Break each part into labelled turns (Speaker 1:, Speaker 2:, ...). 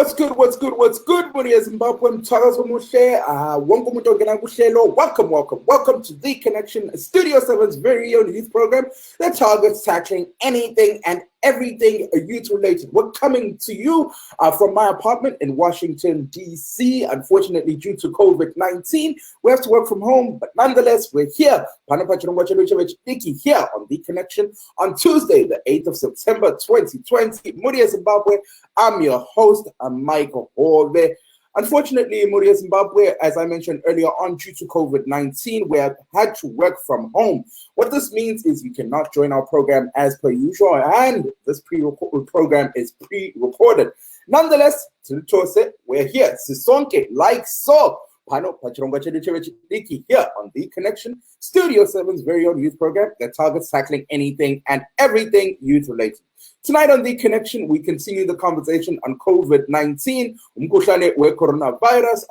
Speaker 1: What's good? Muria Zimbabwe, mthakazo muhle. Wonke umuntu ongena kuhlelo. Welcome to The Connection, Studio 7's very own youth program that targets tackling anything and everything youth-related. We're coming to you from my apartment in Washington, D.C. Unfortunately, due to COVID-19, we have to work from home, but nonetheless, we're here. Here on The Connection on Tuesday, the 8th of September, 2020. Muria Zimbabwe, I'm your host, I'm Michael Hove. Unfortunately, Muria Zimbabwe, as I mentioned earlier on, due to COVID-19, we have had to work from home. What this means is you cannot join our program as per usual, and this program is pre-recorded. Nonetheless, we're here. Sisonke, like so. Here on The Connection, Studio 7's very own youth program that targets tackling anything and everything youth-related. Tonight on The Connection, we continue the conversation on COVID-19. Coronavirus.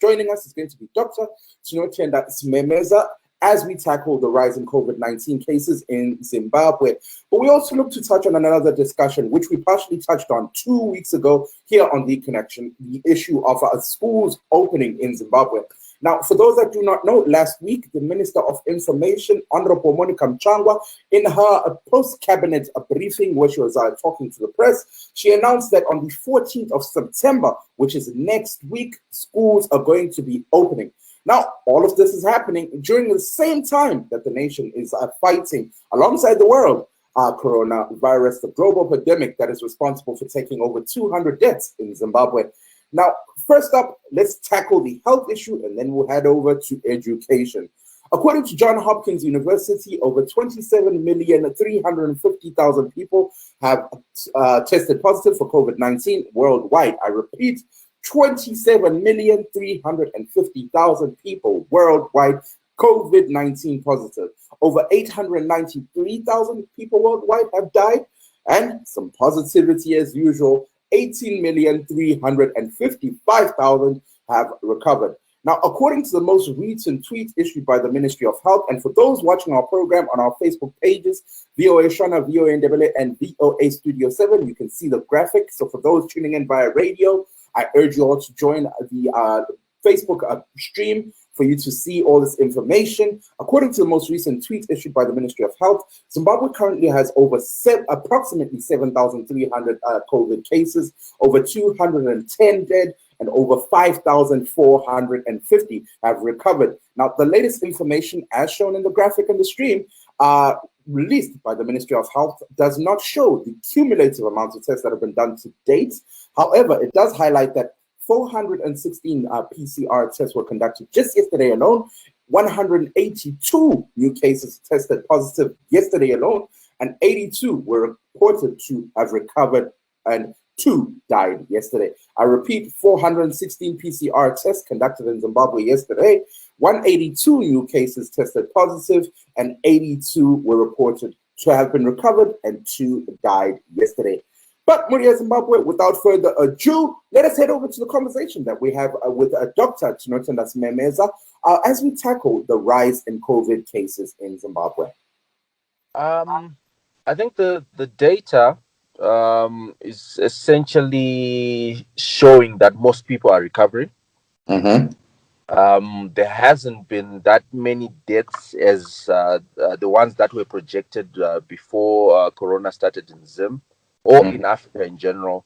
Speaker 1: Joining us is going to be Dr. Tichange as we tackle the rise in COVID-19 cases in Zimbabwe. But we also look to touch on another discussion, which we partially touched on 2 weeks ago here on The Connection, the issue of schools opening in Zimbabwe. Now, for those that do not know, last week, the Minister of Information, Honorable Monica Mchangwa, in her post-cabinet briefing where she was talking to the press, she announced that on the 14th of September, which is next week, schools are going to be opening. Now, all of this is happening during the same time that the nation is fighting alongside the world coronavirus, the global pandemic that is responsible for taking over 200 deaths in Zimbabwe. Now, first up, let's tackle the health issue and then we'll head over to education. According to Johns Hopkins University, over 27,350,000 people have tested positive for COVID-19 worldwide. I repeat, 27,350,000 people worldwide COVID-19 positive. Over 893,000 people worldwide have died, and some positivity as usual. 18,355,000 have recovered. Now, according to the most recent tweet issued by the Ministry of Health, and for those watching our program on our Facebook pages, VOA Shona, VOA Ndebele, and VOA Studio 7, you can see the graphic. So for those tuning in via radio, I urge you all to join the Facebook stream for you to see all this information. According to the most recent tweet issued by the Ministry of Health, Zimbabwe currently has approximately 7,300 COVID cases, over 210 dead, and over 5,450 have recovered. Now, the latest information, as shown in the graphic and the stream, released by the Ministry of Health, does not show the cumulative amount of tests that have been done to date. However, it does highlight that 416 PCR tests were conducted just yesterday alone. 182 new cases tested positive yesterday alone, and 82 were reported to have recovered, and 2 died yesterday. I repeat, 416 PCR tests conducted in Zimbabwe yesterday. 182 new cases tested positive, and 82 were reported to have been recovered, and 2 died yesterday. But Muria Zimbabwe, without further ado, let us head over to the conversation that we have with Dr. Tichange as we tackle the rise in COVID cases in Zimbabwe.
Speaker 2: I think the data is essentially showing that most people are recovering.
Speaker 1: Mm-hmm.
Speaker 2: There hasn't been that many deaths as the ones that were projected before Corona started in Zim or in Africa in general.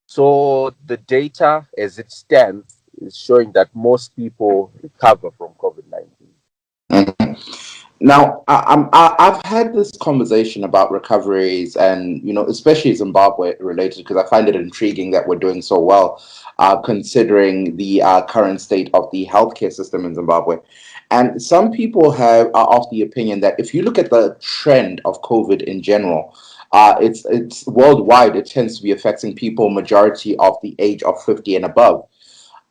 Speaker 2: So the data as it stands is showing that most people recover from COVID-19.
Speaker 1: Mm-hmm. Now, I've had this conversation about recoveries and, especially Zimbabwe related, because I find it intriguing that we're doing so well, considering the current state of the healthcare system in Zimbabwe. And some people are of the opinion that if you look at the trend of COVID in general, it's worldwide, it tends to be affecting people, majority of the age of 50 and above.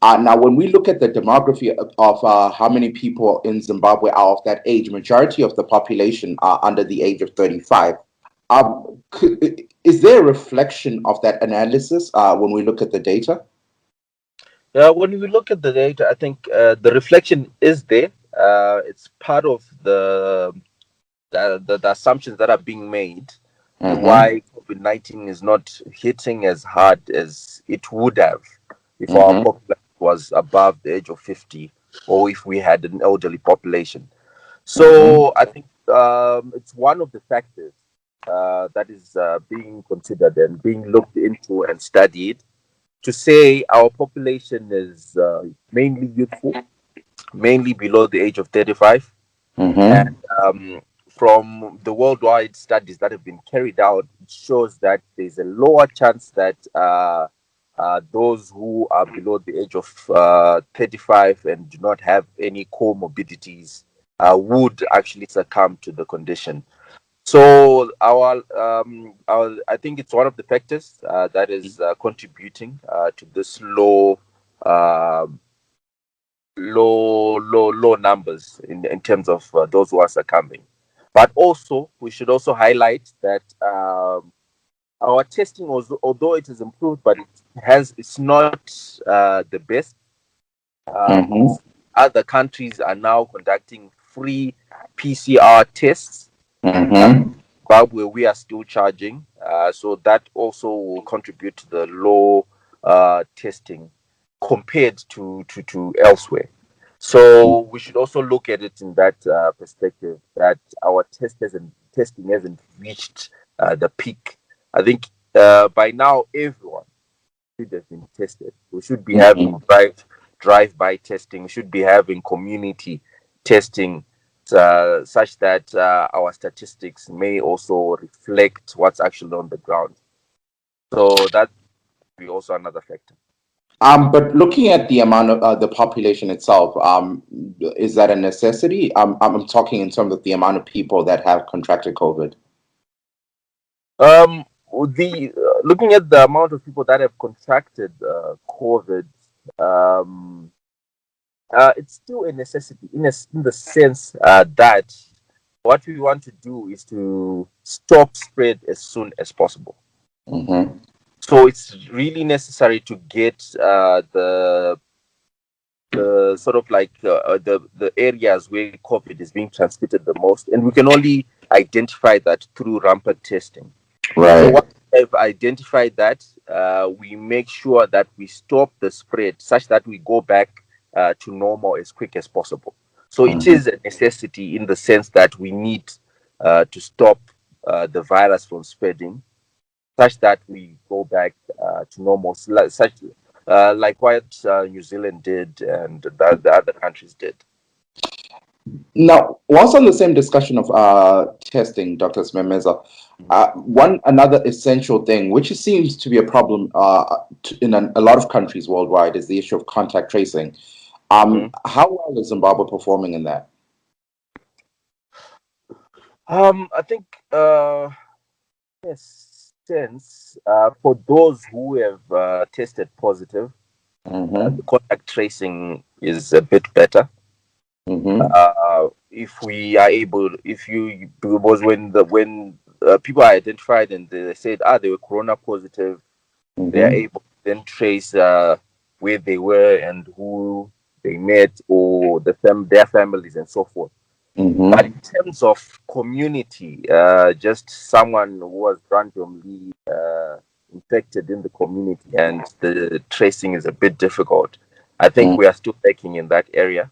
Speaker 1: Now, when we look at the demography of how many people in Zimbabwe are of that age, majority of the population are under the age of 35. Is there a reflection of that analysis when we look at the data?
Speaker 2: Yeah, when we look at the data, I think the reflection is there. It's part of the assumptions that are being made, why COVID-19 is not hitting as hard as it would have if our population was above the age of 50, or if we had an elderly population. So I think it's one of the factors that is being considered and being looked into and studied, to say our population is mainly youthful, mainly below the age of 35. And from the worldwide studies that have been carried out, it shows that there's a lower chance that those who are below the age of 35 and do not have any comorbidities would actually succumb to the condition. So I think it's one of the factors that is contributing to this low numbers in terms of those who are succumbing. But also, we should also highlight that our testing, although it is improved, but it's not the best. Other countries are now conducting free PCR tests. Zimbabwe, we are still charging, so that also will contribute to the low testing compared to elsewhere. So we should also look at it in that perspective, that our testing hasn't reached the peak. I think by now everyone should have been tested. We should be having drive-by testing. We should be having community testing, such that our statistics may also reflect what's actually on the ground. So that will be also another factor.
Speaker 1: But looking at the amount of the population itself, is that a necessity? I'm talking in terms of the amount of people that have contracted COVID.
Speaker 2: Looking at the amount of people that have contracted COVID, it's still a necessity in the sense that what we want to do is to stop spread as soon as possible. So it's really necessary to get the sort of like the areas where COVID is being transmitted the most, and we can only identify that through rampant testing.
Speaker 1: Right.
Speaker 2: So once we've identified that, we make sure that we stop the spread such that we go back to normal as quick as possible. So it is a necessity in the sense that we need to stop the virus from spreading, such that we go back to normal, like what New Zealand did and the other countries did.
Speaker 1: Now, whilst on the same discussion of testing, Dr. Smemeza, another essential thing, which seems to be a problem in a lot of countries worldwide, is the issue of contact tracing. How well is Zimbabwe performing in that?
Speaker 2: I think yes, sense for those who have tested positive, the contact tracing is a bit better. If we are able, because when people are identified and they said they were corona positive, they are able to then trace where they were and who they met, or their families and so forth. But in terms of community, just someone who was randomly infected in the community, and the tracing is a bit difficult. I think we are still lacking in that area.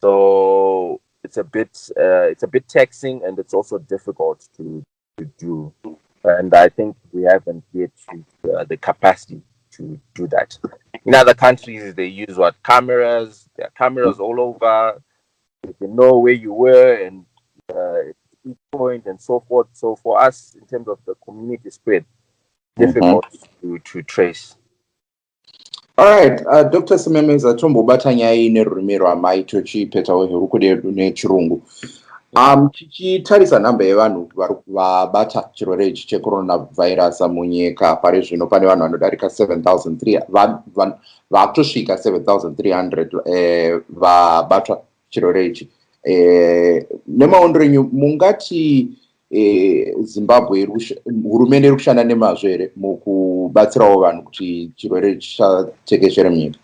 Speaker 2: So it's a bit taxing, and it's also difficult to do. And I think we haven't yet reached the capacity to do that. In other countries, they use cameras. There are cameras all over. You know where you were and each point and so forth. So for us, in terms of the community spread, difficult to trace.
Speaker 1: All right, Dr. Smemeza, tombobata nyaya nerurimi rwamai tochipetawo herukude nechirungu. Tichitarisa namba yevanhu vabata chirwere ichi cheCoronavirus munyika parizvino pane vanhu vanodarika 7,300 vakutosvika 7,300 vabatwa chirwere ichi. Nemaondero enyu mungati Zimbabwe hurumende iri kushanda nemazvo here mukubatsirawo vanhu kuti chirwere chisatekeshera munyika?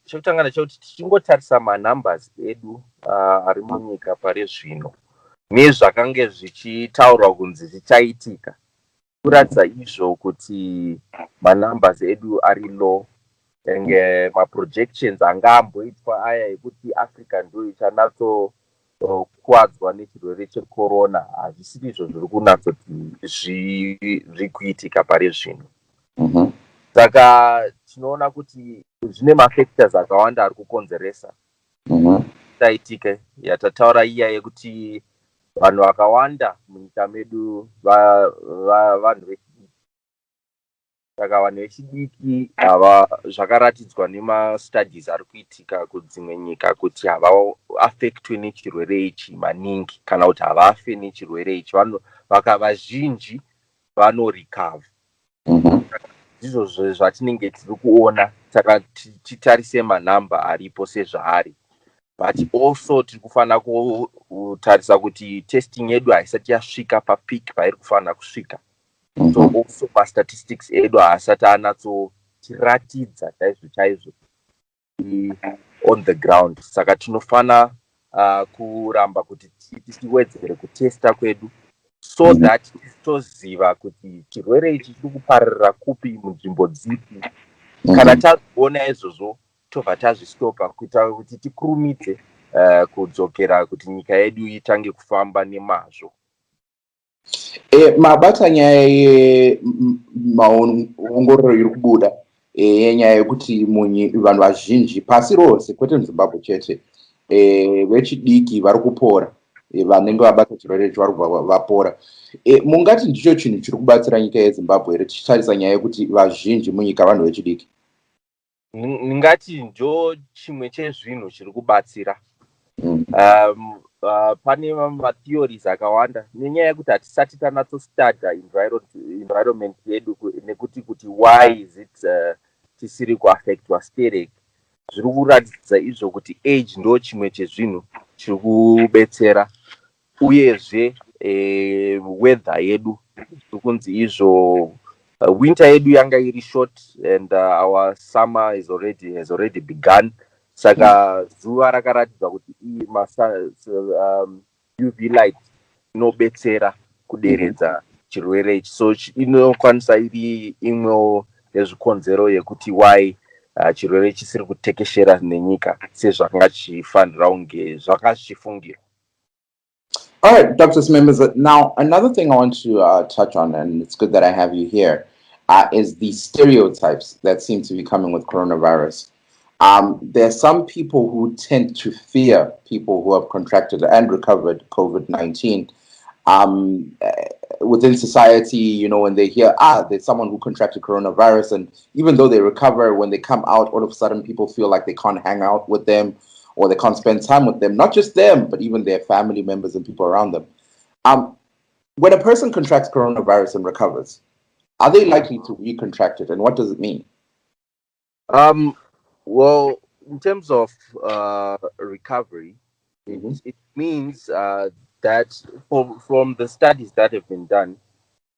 Speaker 2: Chekutanga chekuti tichingotarisa manumbers edu ari munyika parizvino, nezvakange zvichitaurwa kunzi zvichaitika, kuratidza izvo kuti manumbers edu ari low, enge maprojections anga amboitwa aya ekuti Africa ndo ichanatsokuwadzwa nechirwere checorona hazvisiri izvo zviri kunatsoti zviri kuitika pari zvino. Saka tinoona kuti zvine mafactors akawanda ari kukonzeresa taitike yatataura iya yekuti vanhu vakawanda munyika medu vanhu vechidiki. Saka vanhu vechidiki ava zvakaratidzwa nemastudies ari kuitika kudzimwe nyika kuti havaafektwe nechirwere ichi maningi kana kuti havafe nechirwere ichi, vazhinji vanorikavha. Ndizvo zvatinenge tiri kuona, saka titarise manhamba aripo sezvaari, but also tiri kufanira kutarisa kuti testing yedu haisati yasvika papeak pairi kufanira kusvika. So also mastatistics edu haasati anatsotiratidza chaizvo chaizvo on the ground. Saka tinofana kuramba kuti tiwedzere kutesta kwedu so that toziva kuti chirwere ichi chiri kupararira kupi munzvimbo dzipi. Kana tazoona izvozvo tobva tazvistopa kuita kuti tikurumidze kudzokera kuti nyika yedu itange kufamba nemazvo.
Speaker 1: Mabata nyaya yemaongororo iri kubuda yenyaya yekuti vanhu vazhinji pasi rose, kwete muZimbabwe chete, vechidiki vari kupora, vanenge vabata chirwere ichi vari kubva vapora. Mungati ndicho chinhu chiri kubatsira nyika yeZimbabwe here tichitarisa nyaya yekuti vazhinji munyika vanhu vechidiki?
Speaker 2: Ndingati ndo chimwe chezvinhu chiri kubatsira. Pane matheories akawanda nenyaya yekuti hatisati tanatsostudy environment yedu nekuti why is it tisiri kuaffectwa stereki. Zviri kuratidza izvo kuti age ndo chimwe chezvinhu chiri kubetsera, uyezve weather yedu zviri kunzi izvo winter yedu yanga iri short and our summer has already begun. Saka zuva rakaratidza kuti UV light inobetsera kuderedza chirwere ichi, so inokwanisa iri imwewo yezvikonzero yekuti why chirwere chisiri kutekeshera nenyika sezvakanga chichifanira kunge zvakachifungira.
Speaker 1: All right, Dr. Smemeza, now another thing I want to touch on, and it's good that I have you here, is the stereotypes that seem to be coming with coronavirus. There are some people who tend to fear people who have contracted and recovered COVID-19. Within society, when they hear, there's someone who contracted coronavirus, and even though they recover, when they come out, all of a sudden people feel like they can't hang out with them or they can't spend time with them, not just them, but even their family members and people around them. When a person contracts coronavirus and recovers, are they likely to recontract it, and what does it mean?
Speaker 2: Well, in terms of recovery, it means that from the studies that have been done,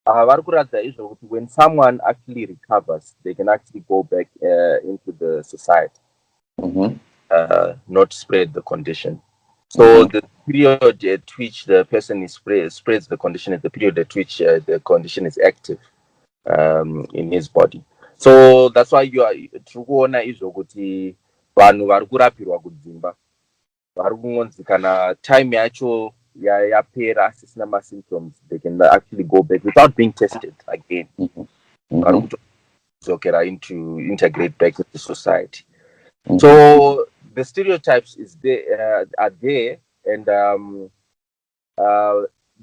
Speaker 2: when someone actually recovers, they can actually go back into the society, not spread the condition. So the period at which the person spreads the condition is the period at which the condition is active in his body. So that's why tirikuona izvo kuti vanhu vari kurapirwa kudzimba vari kungonzi kana time yacho yapera asisina masymptoms, they can actually go back without being tested again. Vari kudzokera integrate back into society. So the stereotypes are there, and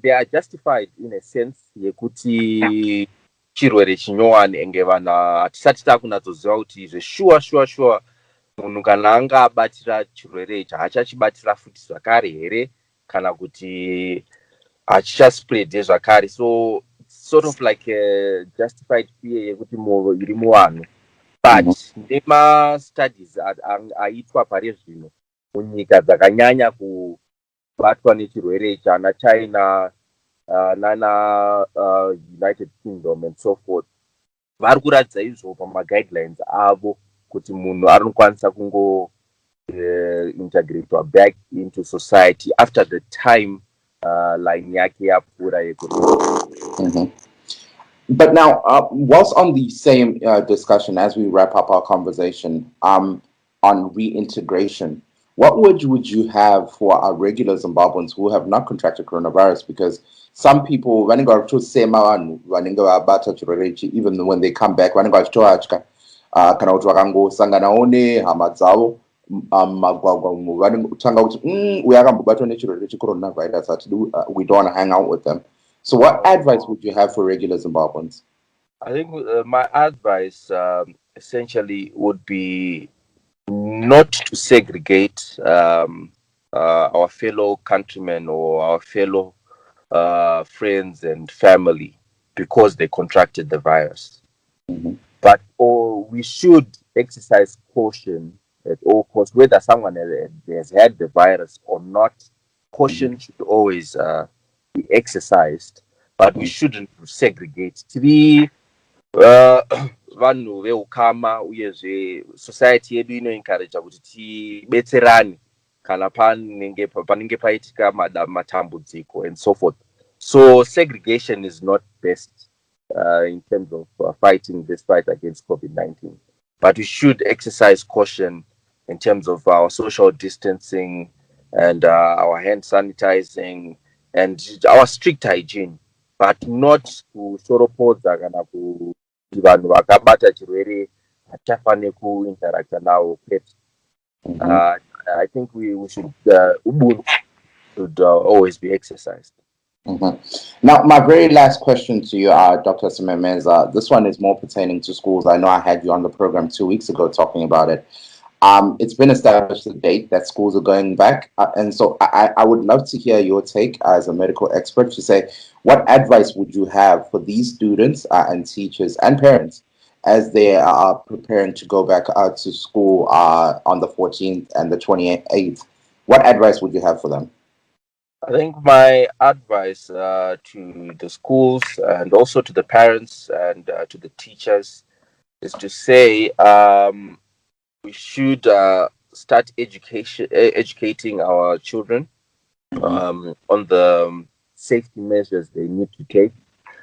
Speaker 2: they are justified in a sense yekuti chirwere chinyowani enge vanhu hatisati takunatsoziva kuti sure munhu kana anga abatira chirwere ichi haachachibatira futi zvakare here kana kuti hachichaspread zvakare. So sort of like a justified fear yekuti iri muvanhu, but nemastudies aitwa pari zvino munyika dzakanyanya kubatwa nechirwere ichi, ana China nana United Kingdom and so forth, vari kuratidza izvo pamaguidelines avo kuti munhu anokwanisa kungo integratewa back into society after the time like nyaya
Speaker 1: Mhm. But now, whilst on the same discussion, as we wrap up our conversation on reintegration, what would you have for our regular Zimbabweans who have not contracted coronavirus? Because some people, even when they come back, kana kuti vakangosanganawo nehama dzavo mumagwagwa umo vanotanga kuti uyu akambobatwa nechirwere checoronavirus we don't want to hang out with them. So what advice would you have for regular Zimbabweans?
Speaker 2: I think my advice essentially would be not to segregate our fellow countrymen or our fellow friends and family because they contracted the virus.
Speaker 1: Mm-hmm.
Speaker 2: But we should exercise caution at all costs, whether someone has had the virus or not. Caution
Speaker 1: Mm-hmm.
Speaker 2: should always be exercised, but we shouldn't segregate. Tiri vanhu veukama uyezve society yedu inoencouragea kuti tibetserane kana panenge paitika matambudziko and so forth. So segregation is not best in terms of fighting this fight against COVID-19. But we should exercise caution in terms of our social distancing and our hand sanitizing and our strict hygiene, but not kushoropoza kana kuti vanhu vakabata chirwere hatifaniri kuinteracta navo kwete. I think we should ubuntu should always be exercised.
Speaker 1: Mm-hmm. Now, my very last question to you, Dr. Simemeza, this one is more pertaining to schools. I know I had you on the program 2 weeks ago talking about it. It's been established to date that schools are going back. And so I would love to hear your take as a medical expert to say, what advice would you have for these students and teachers and parents as they are preparing to go back to school on the 14th and the 28th? What advice would you have for them?
Speaker 2: I think my advice to the schools and also to the parents and to the teachers is to say we should start educating our children on the safety measures they need to take.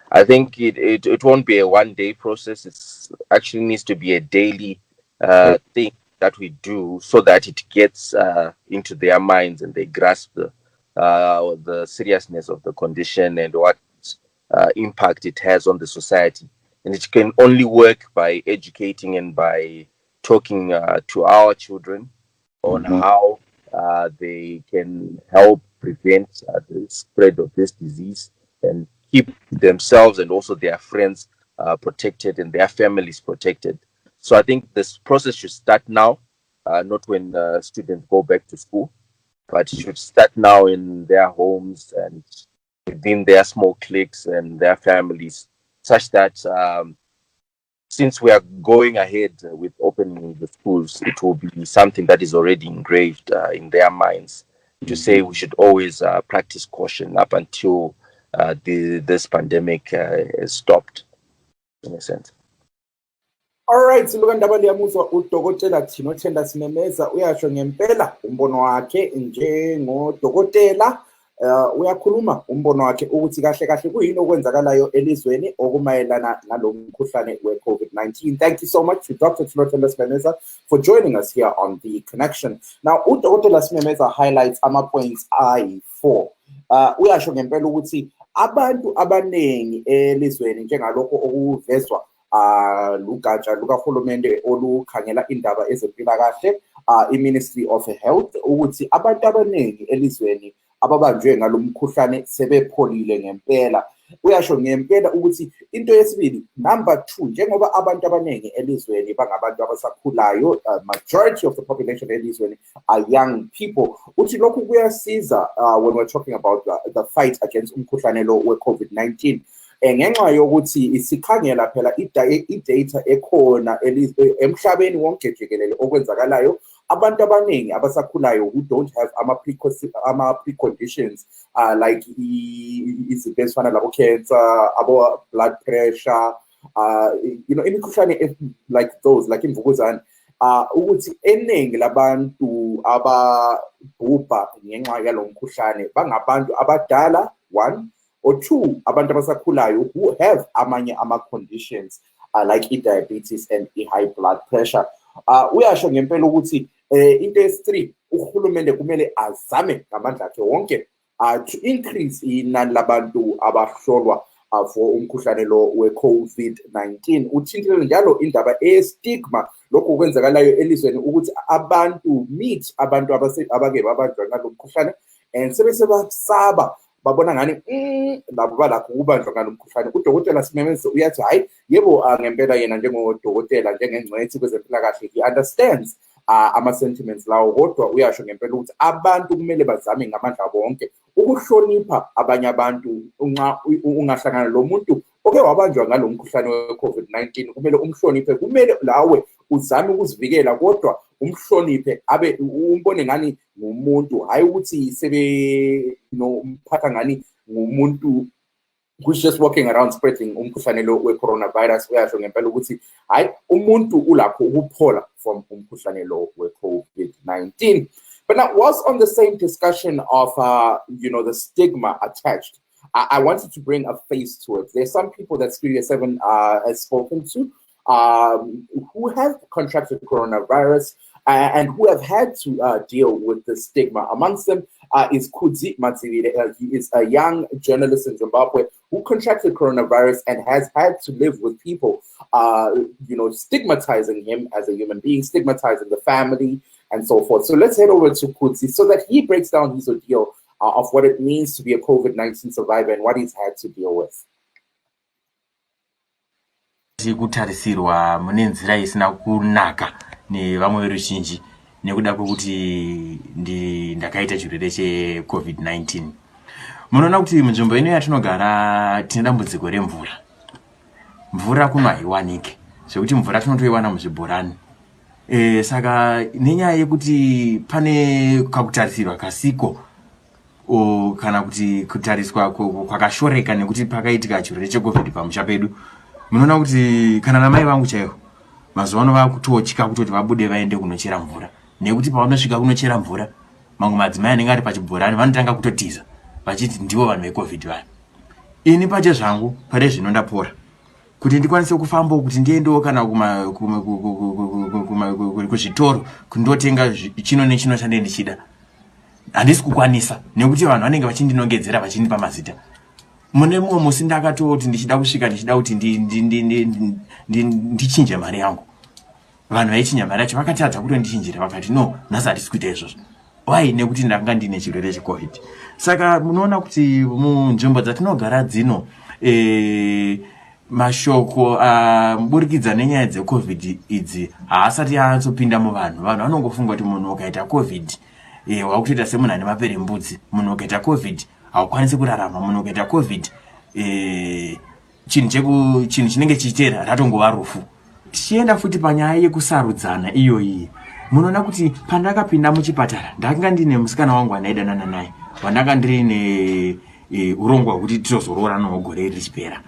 Speaker 2: I think it won't be a one-day process. It actually needs to be a daily thing that we do so that it gets into their minds and they grasp the seriousness of the condition and what impact it has on the society. And it can only work by educating and by talking to our children on how they can help prevent the spread of this disease and keep themselves and also their friends protected and their families protected. So I think this process should start now, not when students go back to school, but it should start now in their homes and within their small cliques and their families, such that since we are going ahead with opening the schools, it will be something that is already engraved in their minds to say we should always practice caution up until this pandemic is stopped, in a sense.
Speaker 1: All right, siluka ndaba liyamuzwa udokotela Thinothenda Simemeza uyasho ngempela umbono wakhe njengodokotela uyakhuluma umbono wakhe ukuthi kahle kahle kuyini okwenzakalayo elizweni okumayelana nalo mkhuhlane we-COVID-19. Thank you so much to Dr. Thinothenda Simemeza for joining us here on The Connection. Now, udokotela Simemeza highlights ama-points ayi-4. Uyasho ngempela ukuthi abantu abaningi elizweni njengalokho okuvezwa lugatsha lukahulumende olukhangela indaba ezempilakahle i-Ministry of Health ukuthi abantu abaningi elizweni ababanjwe ngalomkhuhlane sebepholile ngempela. Uyasho ngempela ukuthi into yesibili, number 2, njengoba abantu abaningi elizweni bangabantu abasakhulayo, majority of the population elizweni are young people, uthi lokhu kuyasiza when we're talking about the fight against umkhuhlane lo we-COVID-19. Ngenxa yokuthi isikhangela phela i-data ekhona emhlabeni wonke jikelele okwenzakalayo, abantu abaningi abasakhulayo who don't have ama-preconditions like izifo ezifana labo-cancer, abo-blood pressure, imikhuhlane like those, like imvukuzane, ukuthi eningi labantu ababhubha ngenxa yalo mkhuhlane bangabantu abadala, 1, or 2, abantu abasakhulayo who have amanye ama-conditions like i-diabetes and i-high blood pressure. Uyasho ngempela ukuthi into yesi-3, uhulumende kumele azame ngamandla akhe wonke to increase inani labantu abahlolwa for umkhuhlane lo we-COVID-19. Uthintile njalo indaba e-stigma, lokhu kwenzakalayo elizweni ukuthi abantu meet abantu abake babanjwa ngalo mkhuhlane and sebese basaba, babona ngani labo balakho ukubanjwa ngalo mkhuhlane. Udokotela Simemeze uyathi hayi yebo ngempela yena njengodokotela njengengcwethi kwezempilakahle he understands ama-sentiments lawo, kodwa uyasho ngempela ukuthi abantu kumele bazame ngamandla bonke ukuhlonipha abanye abantu. Ungahlangana lo muntu oke wabanjwa ngalo mkhuhlane we-COVID-19 kumele umhloniphe, kumele lawe uzame ukuzivikela kodwa umhloniphe, abe umbone ngani ngumuntu, hayi ukuthi sebe nomphatha ngani ngumuntu who's just walking around spreading umkhuhlane lo we-coronavirus. Uyasho ngempela ukuthi hayi umuntu ulakho ukuphola from umkhuhlane lo we-COVID-19. But now, whilst on the same discussion of the stigma attached, I wanted to bring a face to it. There's some people that Studio 7 has spoken to who have contracted coronavirus and who have had to deal with the stigma. Amongst them is kuzeya. He is a young journalist in Zimbabwe who contracted coronavirus and has had to live with people, stigmatizing him as a human being, stigmatizing the family, and so forth. So let's head over to Kutsi so that he breaks down his ordeal of what it means to be a COVID-19 survivor and what he's had to deal with.
Speaker 3: Kutarisirwa mune nzira isina kunaka nevamwe veruzhinji nekuda kwokuti ndakaita chirwere cheCovid-19. Munoona kuti munzvimbo ino yatinogara tine dambudziko remvura. Mvura kuno haiwanike, zvekuti mvura tinotoiwana muzvibhorani. Saka nenyaya yekuti pane kakutarisirwa kasiko kana kuti kutariswa kwakashoreka nekuti pakaitika chirwere cheCovid pamusha pedu, munoona kuti kana namai vangu chaivo mazuva ano vakutotyika kutoti vabude vaende kunochera mvura, nekuti pavanosvika kunochera mvura mamwe madzimai anenge ari pachibhorani vanotanga kutotiza vachiti ndivo vanhu veCovid vaya. Ini pache zvangu pare zvino ndapora kuti ndikwanise kufamba kuti ndiendewo kana kuzvitoro kundotenga chino nechino chandenge ndichida, handisi kukwanisa nekuti vanhu vanenge vachindinongedzera vachindipa mazita. Mune mumwe musi ndakatoti ndichida kusvika ndichida kuti ndichinje mari yangu, vanhu vaichinja mari yacho vakatadza kutondichinjira, vakati no, nhasi hatisi kuita izvozvo. Why? Nekuti ndanga ndine chirwere cheCovid. Saka munoona kuti munzvimbo dzatinogara dzino mashoko muburikidza nenyaya dzeCovid idzi haasati aanzopinda muvanhu. Vanhu vanongofunga kuti munhu ukaita COVID wakutoita semunhu ane maperembudzi, munhu ukaita COVID haukwanisi kurarama, munhu ukaita COVID chinhu chinenge chichiteera ratongova rufu. Tichienda futi panyaya yekusarudzana iyoyi, munoona kuti pandakapinda muchipatara ndanga ndine musikana wangu anaidanana naye wandanga ndiri urongwa hwekuti titozorora nawo gore richipera.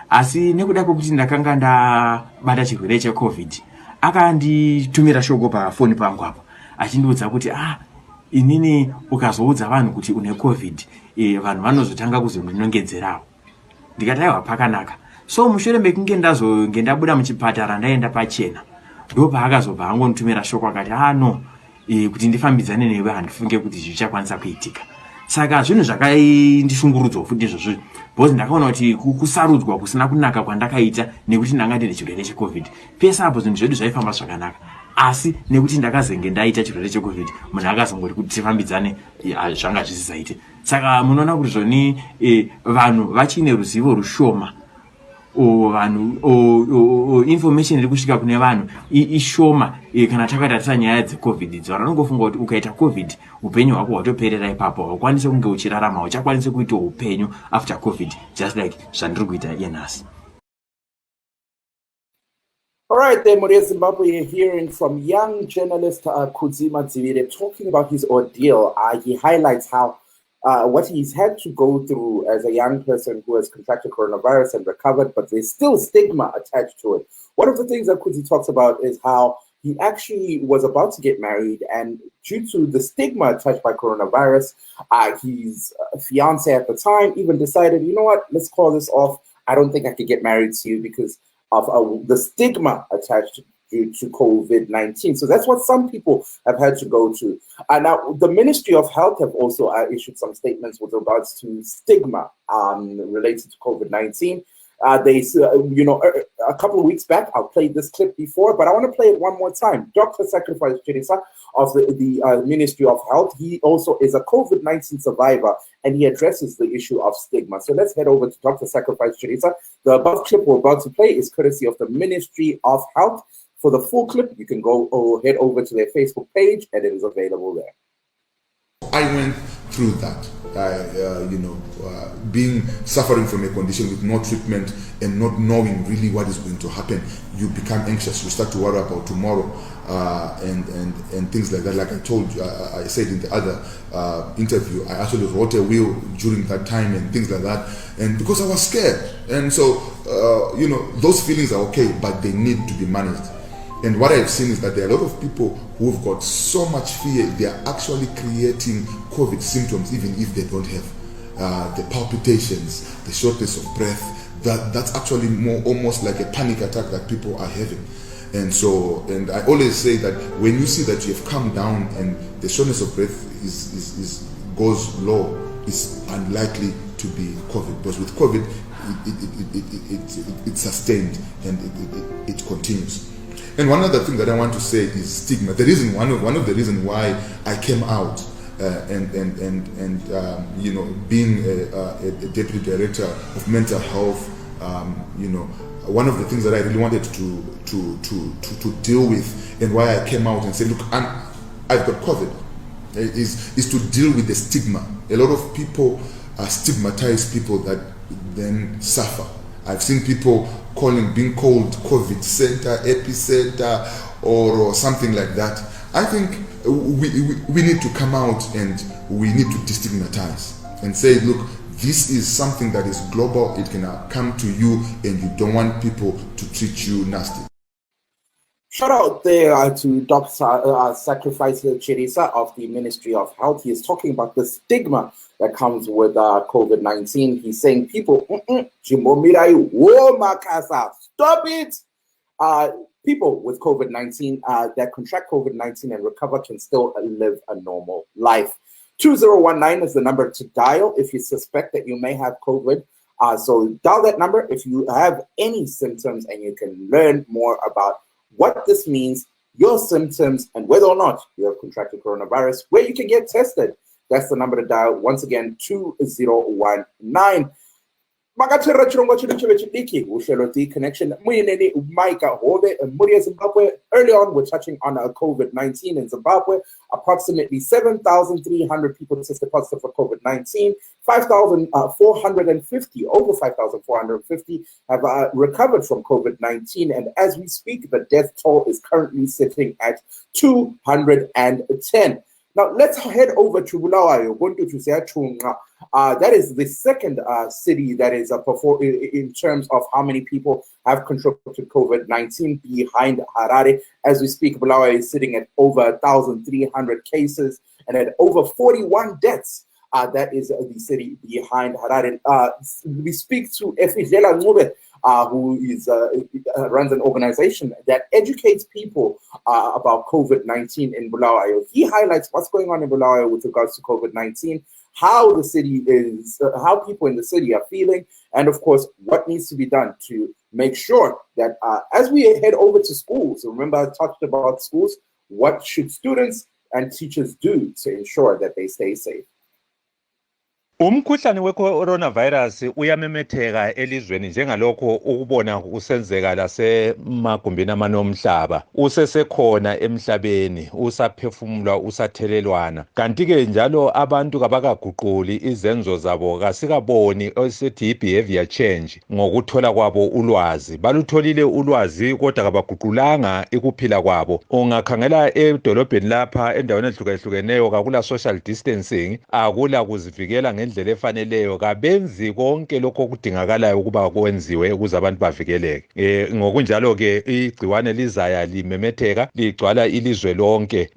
Speaker 3: Asi nekuda kwekuti ndakanga ndabata chirwere cheCovid, akanditumira shoko pafoni pangu apo achindiudza kuti inini ukazoudza vanhu kuti une COVID vanhu vanozotanga kuzondinongedzerawo. Ndikati aiwa pakanaka. So mushure mekunge ndazonge ndabuda muchipatara ndaenda pachena, ndo paakazobva angonditumira shoko akati no, kuti ndifambidzane newe handifunge kuti zvichakwanisa kuitika. Saka zvinhu zvakaindishungurudza futi izvozvo, because ndakaona kuti kusarudzwa kusina kunaka kwandakaita nekuti ndanga ndine chirwere cheCovid. Pese apo zvinhu zvedu zvaifamba zvakanaka, asi nekuti ndakazenge ndaita chirwere cheCovid munhu akazongoti kuti tifambidzane zvanga zvisisaite. Saka munoona kuti zvoni vanhu vachine ruzivo rushoma, vanhu information iri kusvika kune vanhu ishoma kana takatarisa nyaya dzeCovid idzi. Vanhu vanongofunga kuti ukaita COVID upenyu hwako hwatoperera ipapo, haukwanisi kunge uchirarama, hauchakwanisi kuita upenyu after COVID, just like zvandiri kuita Nhasi.
Speaker 1: All right, there, Maria Zimbabwe, you're hearing from young journalist Kuzeya talking about his ordeal. He highlights how what he's had to go through as a young person who has contracted coronavirus and recovered, but there's still stigma attached to it. One of the things that Kuzeya talks about is how he actually was about to get married, and due to the stigma attached by coronavirus, his fiance at the time even decided, you know what, let's call this off. I don't think I could get married to you because of the stigma attached due to COVID-19. So that's what some people have had to go to. Now, the Ministry of Health have also issued some statements with regards to stigma related to COVID-19. A couple of weeks back, I've played this clip before, but I want to play it one more time. Dr. Sacrifice Chirisa of the Ministry of Health, he also is a COVID-19 survivor, and he addresses the issue of stigma. So let's head over to Dr. Sacrifice Chirisa. The above clip we're about to play is courtesy of the Ministry of Health. For the full clip, you can go or head over to their Facebook page, and it is available there.
Speaker 4: I went through that. Suffering from a condition with no treatment and not knowing really what is going to happen, you become anxious. You start to worry about tomorrow and things like that. Like I told you, I said in the other interview, I actually wrote a will during that time and things like that. And because I was scared, and so those feelings are okay, but they need to be managed. And what I've seen is that there are a lot of people who've got so much fear, they are actually creating COVID symptoms even if they don't have the palpitations, the shortness of breath. That's actually almost like a panic attack that people are having. And I always say that when you see that you have come down and the shortness of breath goes low, it's unlikely to be COVID. Because with COVID, it's sustained and it continues. And one other thing that I want to say is stigma. The reason, one of the reasons why I came out being a deputy director of mental health, one of the things that I really wanted to deal with, and why I came out and said, look, I've got COVID, is to deal with the stigma. A lot of people stigmatize people that then suffer. I've seen people being called COVID center, epicenter, or something like that. I think we need to come out and we need to destigmatize and say, look, this is something that is global. It can come to you, and you don't want people to treat you nasty.
Speaker 1: Shout out there to Dr. Sacrifice Chirisa of the Ministry of Health. He is talking about the stigma that comes with COVID-19. He's saying, people, stop it. People with COVID-19 that contract COVID-19 and recover can still live a normal life. 2019 is the number to dial if you suspect that you may have COVID. So dial that number if you have any symptoms, and you can learn more about what this means, your symptoms, and whether or not you have contracted coronavirus, where you can get tested. That's the number to dial. Once again, 2019. Makatira chirongwa chidu chive chidiki uhlelo connection muyineni Mike Hove Muria Zimbabwe. Early on, we're touching on COVID-19 in Zimbabwe. Approximately 7,300 people tested positive for COVID-19. 5,450, over 5,450 have recovered from COVID-19, and as we speak, the death toll is currently sitting at 210. Now, let's head over to Bulawayo. That is the second city that is in terms of how many people have contracted COVID-19 behind Harare. As we speak, Bulawayo is sitting at over 1,300 cases and at over 41 deaths. That is the city behind Harare. We speak to Efigela Ngube, who runs an organization that educates people about COVID-19 in Bulawayo. He highlights what's going on in Bulawayo with regards to COVID-19, how the city is, how people in the city are feeling, and of course, what needs to be done to make sure that as we head over to schools, remember I talked about schools, what should students and teachers do to ensure that they stay safe?
Speaker 5: Umkhuhlane we-coronavirus uyamemetheka elizweni njengalokho ukubona usenzeka lasemagumbini amanye omhlaba. Usesekhona emhlabeni, usaphefumulwa, usathelelwana. Kanti-ke njalo abantu kabakaguquli izenzo zabo, kasikaboni esithi yi-behavior change ngokuthola kwabo ulwazi. Balutholile ulwazi kodwa kabaguqulanga ikuphila kwabo. Ungakhangela edolobheni lapha endaweni ehlukahlukeneyo kakula social distancing, akula kuzivikela ngendlela ngendlela efaneleyo kabenzi konke lokho okudingakalayo ukuba kwenziwe ukuze abantu bavikeleke. Ngokunjalo ke igciwane lizaya limemetheka ligcwala ilizwe lonke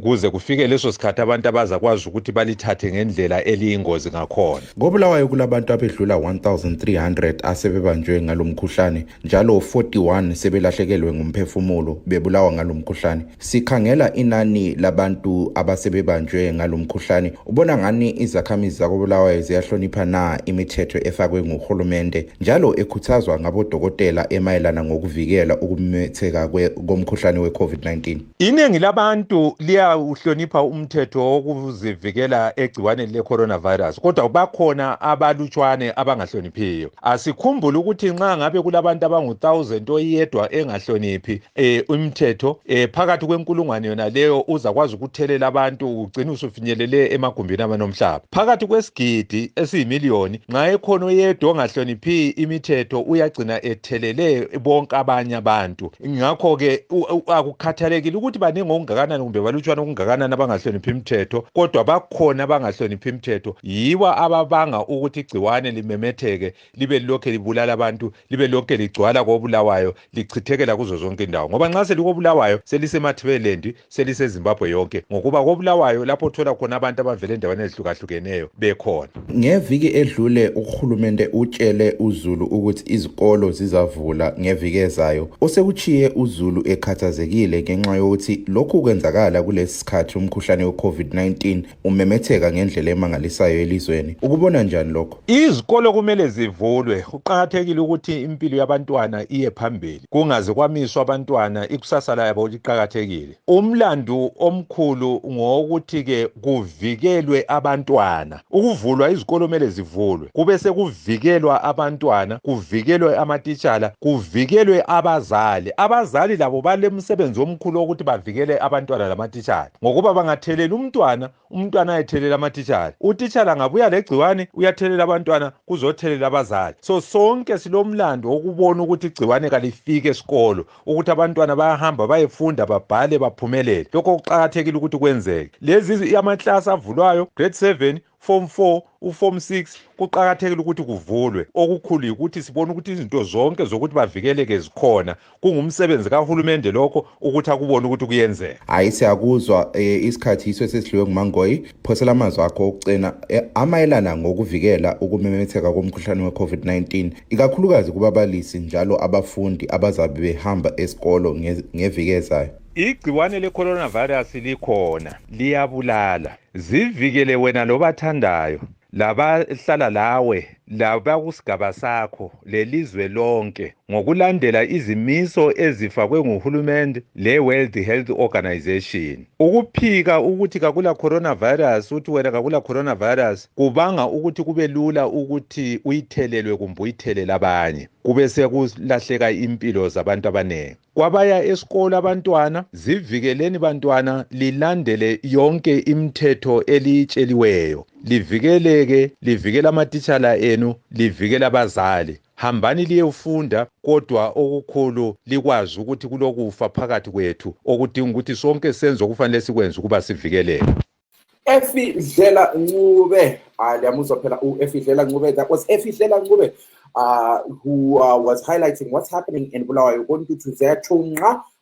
Speaker 5: kuze kufike leso sikhathi abantu abazakwazi ukuthi balithathe ngendlela eliyingozi ngakhona.
Speaker 6: Ngobulawayo kulabantu abedlula 1300 asebebanjwe ngalomkhuhlane, njalo 41 sebelahlekelwe ngumphefumulo bebulawa ngalomkhuhlane. Sikhangela inani labantu abasebebanjwe ngalomkhuhlane, ubona ngani izakhamizi zakobulawayo ziyahlonipha na imithetho efakwe nguhulumende njalo ekhuthazwa ngabodokotela emayelana ngokuvikela ukumemetheka komkhuhlane we-COVID-19?
Speaker 5: Iningi labantu liyawuhlonipha umthetho wokuzivikela egciwaneni le-coronavirus, kodwa bakhona abalutshwane abangahloniphiyo. Asikhumbule ukuthi nxa ngabe kulabantu abangu-1000 oyedwa engahloniphi umthetho, phakathi kwenkulungwane yona leyo uzakwazi ukuthelela abantu ugcine usufinyelele emagumbini amanomhlaba. Phakathi kwesigidi esiyimiliyoni nxa ekhona oyedwa ongahloniphi imithetho uyagcina ethelele bonke abanye abantu. Ngakho ke akukhathalekile ukuthi baningi okungakanani kumbe balutshwane okungakanani abangahloniphi imithetho, kodwa bakhona abangahloniphi imithetho. Yiwa ababanga ukuthi igciwane limemetheke libe lokho libulala abantu, libe lokho ligcwala kobulawayo, lichithekela kuzo zonke indawo. Ngoba nxa selikobulawayo selisemathebelendi, seliseZimbabwe yonke, ngokuba kobulawayo lapho thola khona abantu abavele endaweni ezihlukahlukeneyo bekhona.
Speaker 6: Ngeviki edlule uhulumende utshele uZulu ukuthi izikolo zizavula ngeviki ezayo. Osekuchiye uZulu ekhathazekile ngenxa yokuthi lokhu kwenzakala kulesi sikhathi umkhuhlane we-COVID-19 umemetheka ngendlela emangalisayo elizweni. Ukubona njani lokho?
Speaker 5: Izikolo kumele zivulwe. Kuqakathekile ukuthi impilo yabantwana iye phambili, kungaze kwamiswa abantwana, ikusasa labo liqakathekile. Umlandu omkhulu ngokuthi ke kuvikelwe abantwana. Ukuvulwa izikolo kumele zivulwe, kube sekuvikelwa abantwana, kuvikelwe amatitshala, kuvikelwe abazali. Abazali labo balemsebenzi omkhulu ukuthi bavikele abantwana lamatitshala, ngokuba bangathelela umntwana ayethelela amatitshala, utitshala ngabuya legciwane uyathelela abantwana kuzothelela abazali. So sonke silomlando wokubona ukuthi igciwane kalifike esikolo, ukuthi abantwana bayahamba bayefunda, babhale, baphumelele. Lokho kuqakathekile ukuthi kwenzeke. Lezi amaklasi avulwayo, grade 7, form 4, uform 6, kuqakathekile ukuthi kuvulwe. Okukhulu ukuthi sibone ukuthi izinto zonke zokuthi bavikeleke zikhona. Kungumsebenzi kahulumende lokho ukuthi akubone ukuthi kuyenzeka.
Speaker 6: Hayi siyakuzwa isikhathi iso sesidliwe nguMangoyi. Phosela amazwi akho okucina amayelana ngokuvikela ukumemetheka komkhuhlane we-COVID-19, ikakhulukazi kubabalisi njalo abafundi abazabe behamba esikolo ngeviki ezayo.
Speaker 5: Igciwane le-coronavirus likhona, liyabulala. Zivikele wena lobathandayo, labahlala lawe, labakusigaba sakho, lelizwe lonke, ngokulandela izimiso ezifakwe nguhulumende le-World Health Organization. Ukuphika ukuthi kakula coronavirus, uthi wena kakula coronavirus, kubanga ukuthi kube lula ukuthi uyithelelwe kumbe uyithelele abanye, kube sekulahleka impilo zabantu abanengi. Kwabaya esikolo abantwana, zivikeleni bantwana, lilandele yonke imithetho elitsheliweyo. Livikeleke, livikela amatitshala enu, livikela abazali. Hambani liyefunda, kodwa okukhulu likwazi ukuthi kulokufa phakathi kwethu okudinga ukuthi sonke senze okufanele sikwenze ukuba sivikeleke.
Speaker 1: Efidlela Ncube, liyamuzwa phela Efidlela Ncube. That was Efidlela Ncube, who was highlighting what's happening in Bulawayo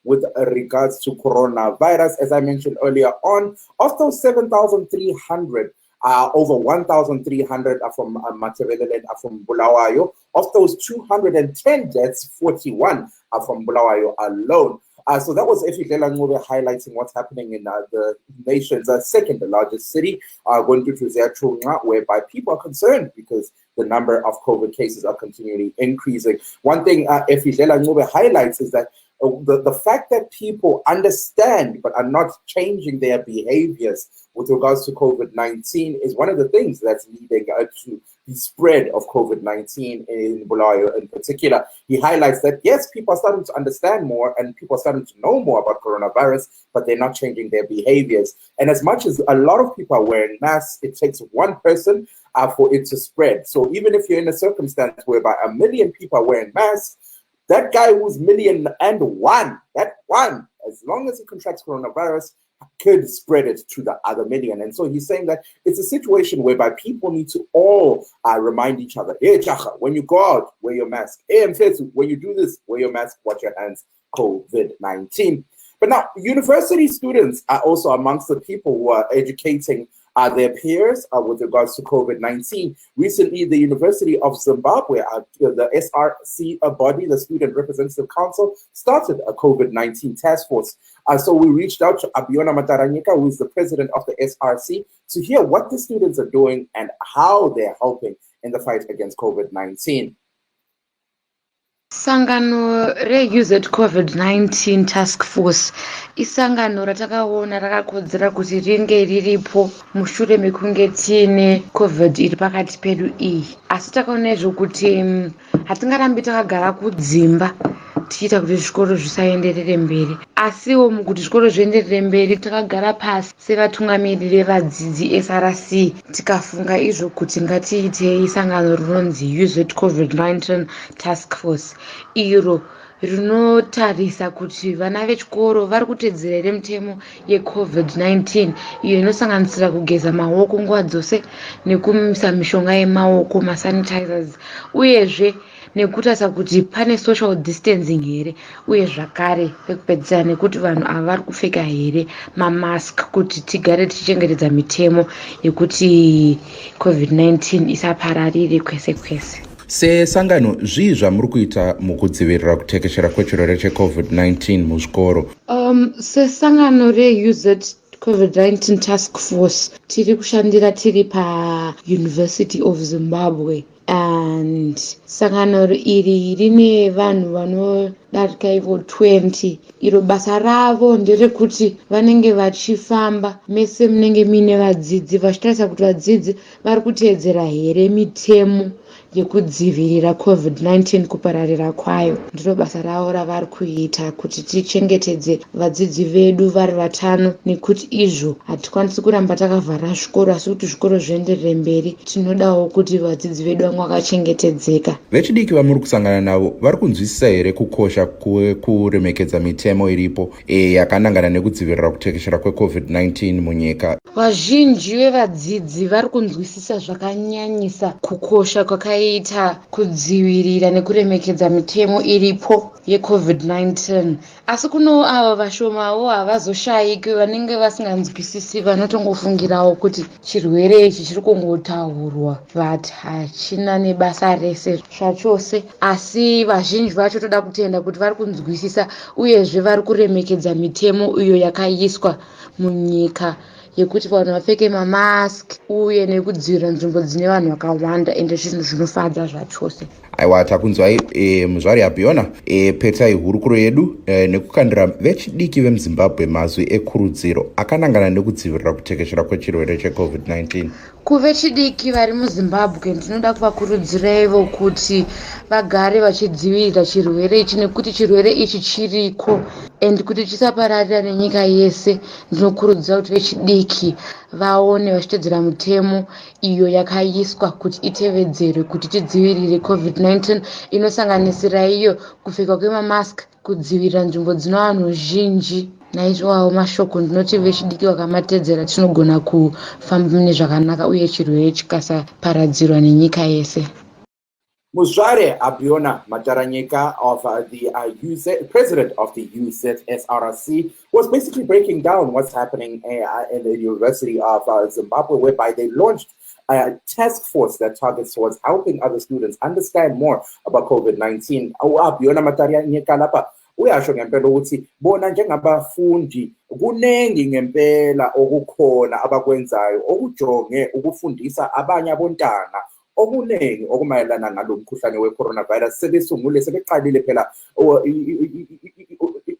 Speaker 1: with regards to coronavirus. As I mentioned earlier on, of those 7,300, over 1,300 are from Matabeleland, are from Bulawayo. Of those 210 deaths, 41 are from Bulawayo alone. So that was Efidlela Ncube highlighting what's happening in the nation's second largest city, whereby people are concerned because the number of COVID cases are continually increasing. One thing Efidlela Ncube highlights is that the fact that people understand but are not changing their behaviors with regards to COVID-19 is one of the things that's leading to the spread of COVID-19 in Bulawayo in particular. He highlights that, yes, people are starting to understand more and people are starting to know more about coronavirus, but they're not changing their behaviors. And as much as a lot of people are wearing masks, it takes one person for it to spread. So even if you're in a circumstance whereby 1 million people are wearing masks, that guy who's 1,000,001, that one, as long as he contracts coronavirus, could spread it to the other million. And so he's saying that it's a situation whereby people need to all remind each other, hey, Chacha, when you go out, wear your mask. Hey, Mfethu, when you do this, wear your mask, wash your hands, COVID-19. But now, university students are also amongst the people who are educating their peers with regards to COVID-19. Recently, the University of Zimbabwe, the SRC body, the Student Representative Council, started a COVID-19 task force. So we reached out to Abiona Mataranyika, who is the president of the SRC, to hear what the students are doing and how they're helping in the fight against COVID-19.
Speaker 7: Sangano re-UZ COVID-19 task force isangano ratakaona rakakodzera kuti ringe riripo mushure mekunge tiine covid iri pakati pedu iyi, asi takaona izvo kuti hatingarambi takagara kudzimba tichiita kuti zvikoro zvisaenderere mberi, asiwo kuti zvikoro zvienderere mberi takagara pasi sevatungamiriri vadzidzi SRC tikafunga izvo kuti ngatiitei sangano rinonzi UZ COVID-19 task force iro rinotarisa kuti vana vechikoro vari kutedzera here mitemo yeCovid-19 iyo inosanganisira kugeza maoko nguva dzose nekumisa mishonga yemaoko masanitizers, uyezve nekutarisa kuti pane social distancing here, uye zvakare pekupedzisira nekuti vanhu ava vari kupfeka here mamask kuti tigare tichichengetedza mitemo yekuti COVID-19 isapararire kwese kwese.
Speaker 6: Sesangano zvii zvamuri kuita mukudzivirira kutekeshera kwechirwere cheCovid-19 muzvikoro?
Speaker 7: Sesangano re-UZ COVID-19 task force tiri kushandira tiri pa-University of Zimbabwe, and sangano iri rine vanhu vanodarika ivo 20. Iro basa ravo nderekuti vanenge vachifamba mese munenge muine vadzidzi vachitarisa kuti vadzidzi vari kuteedzera here mitemo yekudzivirira COVID-19 kupararira kwayo. Ndiro basa ravo ravari kuita kuti tichengetedze vadzidzi vedu vari vatano, nekuti izvo hatikwanisi kuramba takavhara zvikoro, asi kuti zvikoro zvienderere mberi tinodawo kuti vadzidzi vedu vamwe vakachengetedzeka.
Speaker 6: Vechidiki vamuri kusangana navo vari kunzwisisa here kukosha kuremekedza mitemo iripo yakanangana nekudzivirira kutekeshera kweCovid-19 munyika?
Speaker 7: Vazhinji vevadzidzi vari kunzwisisa zvakanyanyisa kukosha kwakaita kudzivirira nekuremekedza mitemo iripo yeCovid-19, asi kuno ava vashomawo havazoshayiki vanenge vasinganzwisisi, vanotongofungirawo kuti chirwere ichi chiri kungotaurwa but hachina nebasa rese zvachose, asi vazhinji vacho toda kutenda kuti vari kunzwisisa uyezve vari kuremekedza mitemo iyo yakaiswa munyika yekuti vanhu vapfeke mamask uye nekudzivirira nzvimbo dzine vanhu vakawanda, ende zvinhu zvinofadza zvachose.
Speaker 6: Aiwa, takunzwai muzvari Abiona, petai hurukuro yedu nekukandira vechidiki vemuZimbabwe mazwi ekurudziro akanangana nekudzivirira kutekeshera kwechirwere cheCovid-19.
Speaker 7: Kuvechidiki vari muZimbabwe ndinoda kuvakurudziraivo kuti vagare vachidzivirira chirwere ichi, nekuti chirwere ichi chiriko and kuti chisapararira nenyika yese. Ndinokurudzira kuti vechidiki vaone vachitedzera mitemo iyo yakaiswa kuti itevedzerwe kuti tidzivirire COVID-19, inosanganisira iyo kupfekwa kwemamask, kudzivirira nzvimbo dzino vanhu zhinji. Naizvowo mashoko ndinoti vechidiki vakamatedzera tinogona kufamba mune zvakanaka uye chirwere chikasaparadzirwa nenyika yese.
Speaker 1: Muzvare Abiona Mataranyika of the president of the SRC was basically breaking down what's happening in the University of Zimbabwe, whereby they launched a task force that targets towards helping other students understand more about COVID-19. Abiona Mataranyika lapa uyasho ngempela ukuthi bona njengabafundi kunengi ngempela okukhona abakwenzayo okujonge ukufundisa abanye abontanga okunengi okumayelana nalo mkhuhlane we-coronavirus. Sebeqalile phela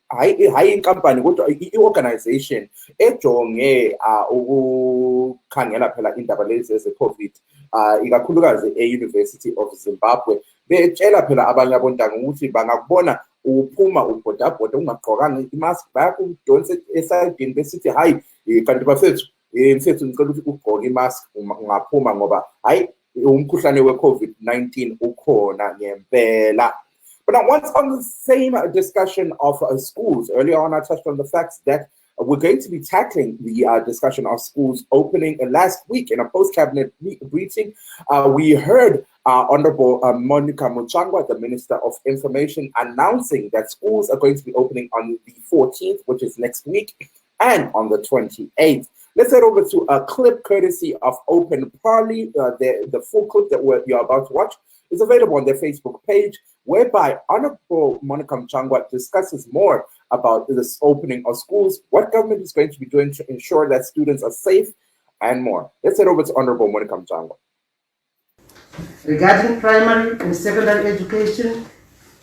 Speaker 1: hayi inkampani kodwa i-organization ejonge ukukhangela phela indaba lezi ze-COVID, ikakhulukazi e-University of Zimbabwe. Betshela phela abanye abontanga ukuthi bangakubona uphuma ubhodabhoda ungagqokanga imask bayakudonsa esayidini besithi hayi kanti bafethu mfethu ngicela ukuthi ugqoke imask ungaphuma ngoba hayi umkhuhlane we-COVID-19 ukhona ngempela. But now, once on the same discussion of schools, earlier on I touched on the fact that we're going to be tackling the discussion of schools opening. Last week, in a post-cabinet briefing, we heard Honorable Monica Muchangwa, the Minister of Information, announcing that schools are going to be opening on the 14th, which is next week, and on the 28th. Let's head over to a clip courtesy of Open Parley. The full clip that you're about to watch is available on their Facebook page, whereby Honorable Monica Muchangwa discusses more about this opening of schools, what government is going to be doing to ensure that students are safe, and more. Let's head over to Honorable Monica Muchangwa.
Speaker 8: Regarding primary and secondary education,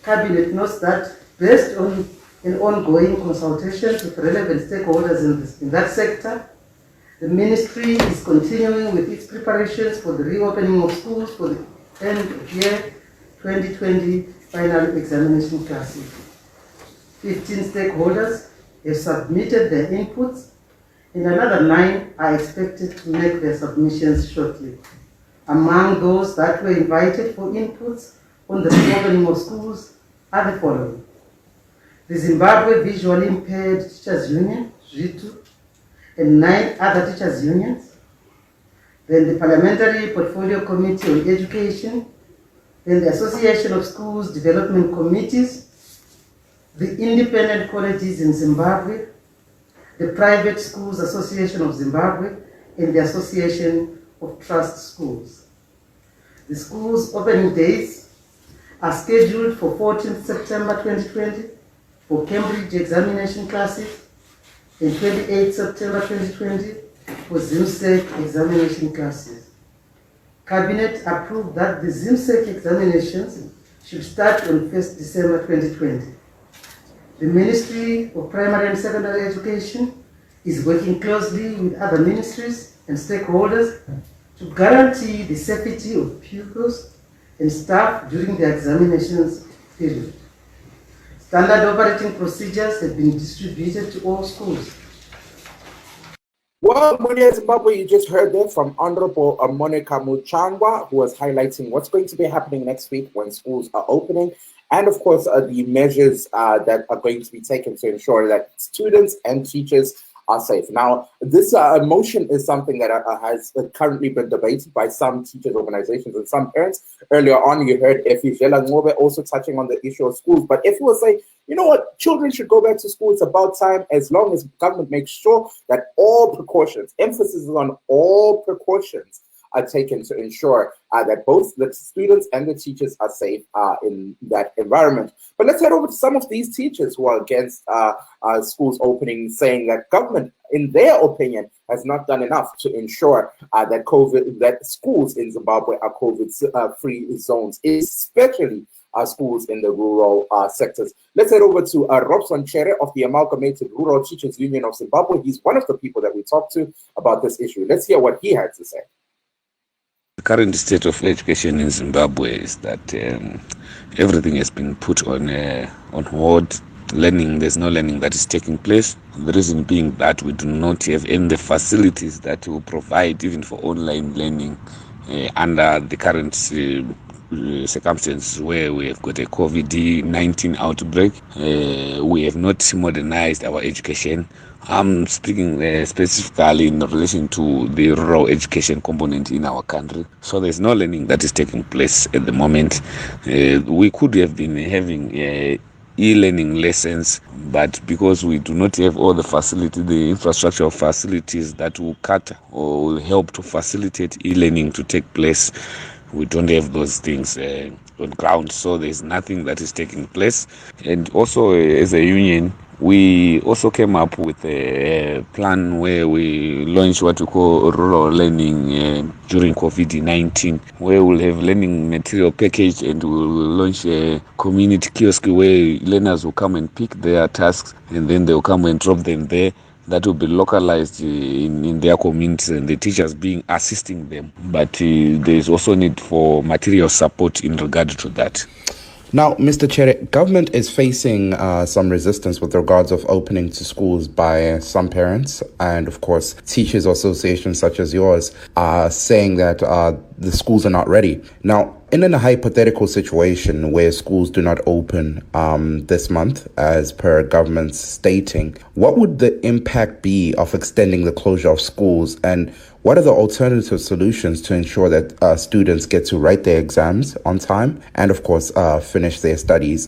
Speaker 8: Cabinet notes that based on an ongoing consultation with relevant stakeholders in that sector, the Ministry is continuing with its preparations for the reopening of schools for the end of year 2020 final examination classes. 15 stakeholders have submitted their inputs, and another 9 are expected to make their submissions shortly. Among those that were invited for inputs on the reopening of schools are the following: the Zimbabwe Visually Impaired Teachers Union, zviuru, and 9 other teachers' unions, then the Parliamentary Portfolio Committee on Education, then the Association of Schools Development Committees, the Independent Colleges in Zimbabwe, the Private Schools Association of Zimbabwe, and the Association of Trust Schools. The schools' opening dates are scheduled for 14th September 2020 for Cambridge examination classes and 28th September 2020 for ZimSec examination classes. Cabinet approved that the ZimSec examinations should start on 1st December 2020. The Ministry of Primary and Secondary Education is working closely with other ministries and stakeholders to guarantee the safety of pupils and staff during the examinations period. Standard operating procedures have been distributed to all schools.
Speaker 1: Well, Munya Zimbabwe, you just heard there from Honorable Monica Muchangwa, who was highlighting what's going to be happening next week when schools are opening, and of course the measures that are going to be taken to ensure that students and teachers are safe. Now, this motion is something that has currently been debated by some teachers' organizations and some parents. Earlier on, you heard Nyasi also touching on the issue of schools. But if you will say, you know what, children should go back to school, it's about time, as long as government makes sure that all precautions, emphasis is on all precautions, are taken to ensure that both the students and the teachers are safe in that environment. But let's head over to some of these teachers who are against schools opening, saying that government, in their opinion, has not done enough to ensure that schools in Zimbabwe are COVID-free zones, especially schools in the rural sectors. Let's head over to Robson Chere of the Amalgamated Rural Teachers Union of Zimbabwe. He's one of the people that we talked to about this issue. Let's hear what he had to say.
Speaker 9: The current state of education in Zimbabwe is that everything has been put on hold. There's no learning that is taking place. The reason being that we do not have any the facilities that will provide even for online learning under the current circumstances where we have got a COVID-19 outbreak. We have not modernized our education. I'm speaking specifically in relation to the rural education component in our country. So there's no learning that is taking place at the moment. We could have been having e-learning lessons, but because we do not have all the facility, the infrastructure of facilities that will cut or will help to facilitate e-learning to take place, we don't have those things on ground. So there's nothing that is taking place. And also as a union, we also came up with a plan where we launched what we call rural learning during COVID-19, where we'll have learning material package and we'll launch a community kiosk where learners will come and pick their tasks and then they'll come and drop them there. That will be localized in their communities and the teachers assisting them. But there is also need for material support in regard to that.
Speaker 6: Now, Mr. Chere, government is facing some resistance with regards of opening to schools by some parents, and of course, teachers associations such as yours are saying that the schools are not ready. Now, in a hypothetical situation where schools do not open this month, as per government stating, what would the impact be of extending the closure of schools, and what are the alternative solutions to ensure that students get to write their exams on time and, of course, finish their studies?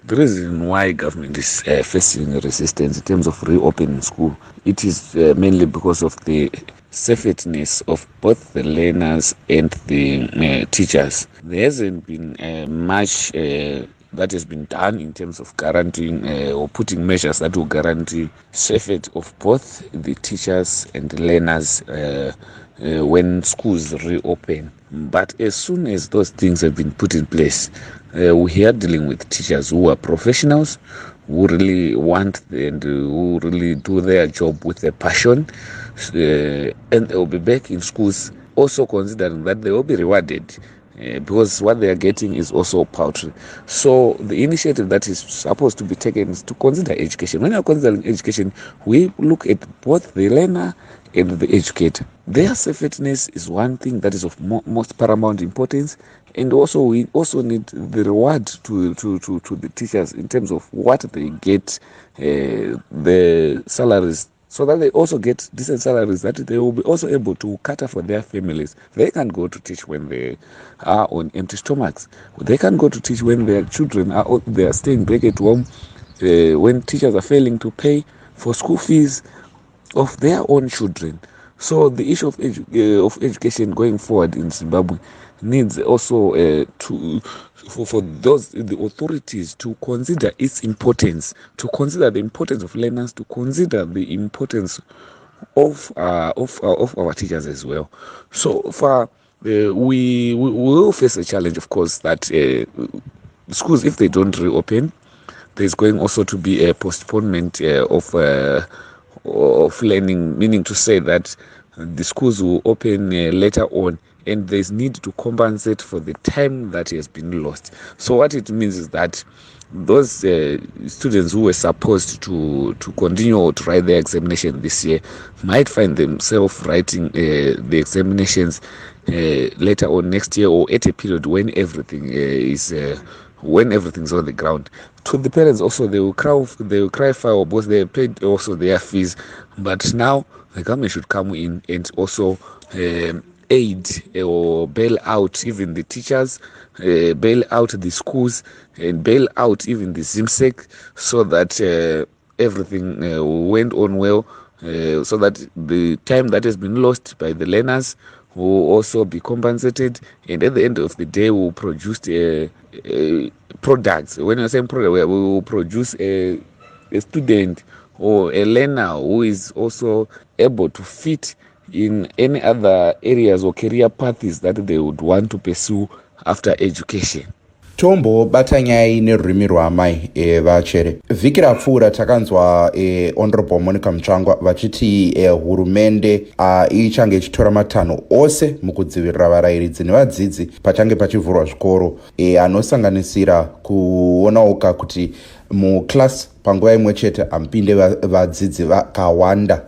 Speaker 9: The reason why government is facing resistance in terms of reopening school, it is mainly because of the safeness of both the learners and the teachers. There hasn't been much that has been done in terms of guaranteeing or putting measures that will guarantee safety of both the teachers and the learners when schools reopen. But as soon as those things have been put in place, we are dealing with teachers who are professionals, who really want and who really do their job with a passion, and they will be back in schools, also considering that they will be rewarded because what they are getting is also paltry. So the initiative that is supposed to be taken is to consider education. When you are considering education, we look at both the learner and the educator. Their safetyness is one thing that is of most paramount importance, and also we also need the reward to the teachers in terms of what they get, the salaries, so that they also get decent salaries that they will be also able to cater for their families. They can't go to teach when they are on empty stomachs. They can't go to teach when their children they are staying back at home, when teachers are failing to pay for school fees of their own children. So the issue of education going forward in Zimbabwe needs also for the authorities to consider its importance, to consider the importance of learners, to consider the importance of our teachers as well. So far, we will face a challenge, of course, that schools, if they don't reopen, there's going also to be a postponement of learning, meaning to say that the schools will open later on, and there's need to compensate for the time that has been lost. So what it means is that those students who were supposed to continue or to write their examination this year might find themselves writing the examinations later on next year, or at a period when everything when everything's on the ground. To the parents also, they will cry foul because they paid also their fees, but now the government should come in and also aid or bail out even the teachers, bail out the schools, and bail out even the ZIMSEC, so that everything went on well, so that the time that has been lost by the learners will also be compensated, and at the end of the day will produce products. When you're saying product, we will produce a student or a learner who is also able to fit in any other areas or career paths that they would want to pursue after education.
Speaker 6: Tombo bata nyaya nerurimi rwamai vachere. Vhiki rapfuura takanzwa honorable Monica Mutsvangwa vachiti hurumende ichange ichitora matanho ose mukudzivirira varayiridzi nevadzidzi pachange pachivhurwa zvikoro, anosanganisira kuonaoka kuti muklasi panguva imwe chete hampinde vadzidzi vakawanda.